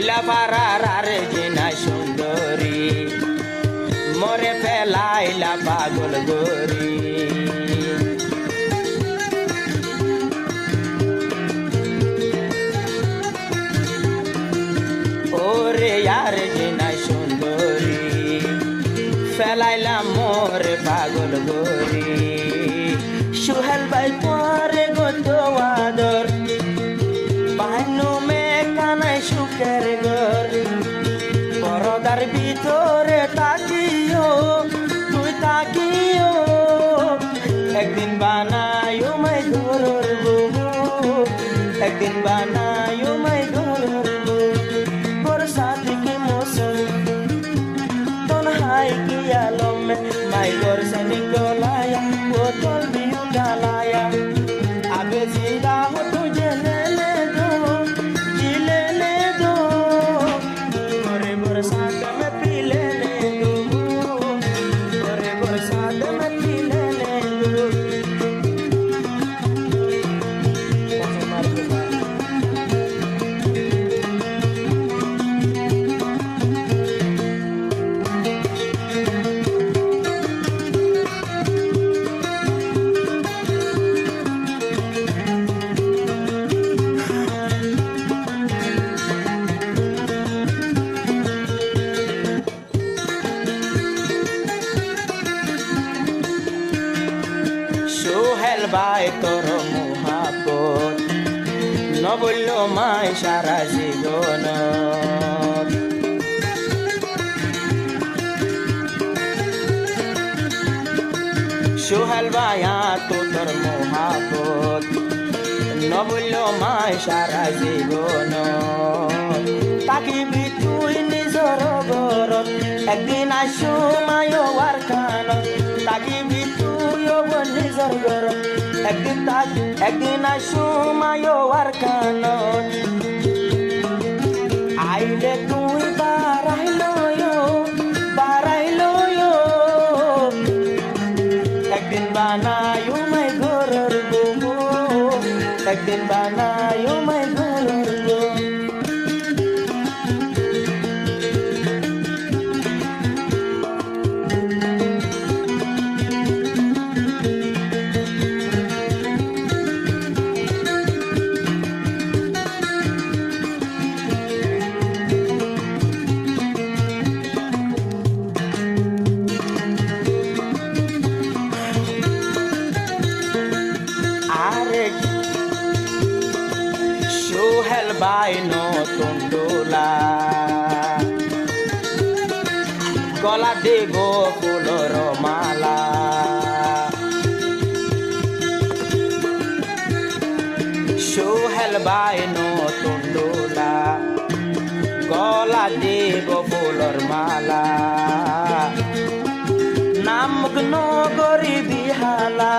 হইলা পারার আরে জিনা সুন্দরী মরে ফেলাইলা পাগল গরি ওরে আর জিনা সুন্দরী ফেলাইলা মোরে পাগল গরি সোহেল ভাই তোরে গত আদর বাহানো মে কানাই সুখের ঘর পরদার ভিতরে তাকিও তুই তাকিও একদিন বানায়ো মাই ঘরের বউ একদিন বানায়ো মাই ঘরের বউ বরসাত কি মৌসুম तन्हाई की आलम में माई घर से निकलाया बोतल भी उठालाया अबे जिंदा हो तुझे लेने दो जी लेने दो गोरे बरसात में पी लेने दो गोरे बरसात में पी लेने दो সোহেল ভাই তোর মোহাবত নবল্য মাই সারা জীবন সোহেল ভাই তো তোর মোহাবত নবল্য মাই সারা জীবন তাকিবি তুই নিজর ঘরত একদিন আসো মায়ো আর খান তাকিবি তুই নিজর ঘর একদিন আসো মায়ো আর খান আইলে তুই বারাইলো একদিন বানায়ো মাই ঘরের বউ একদিন বানায়ো মাই ঘরের বউ সোহেল ভাই নতুন দোলা গলা দেব ফুলর মালা সোহেল ভাই নতুন দোলা গলা দেব ফুলর মালা নাম নগরী বিহালা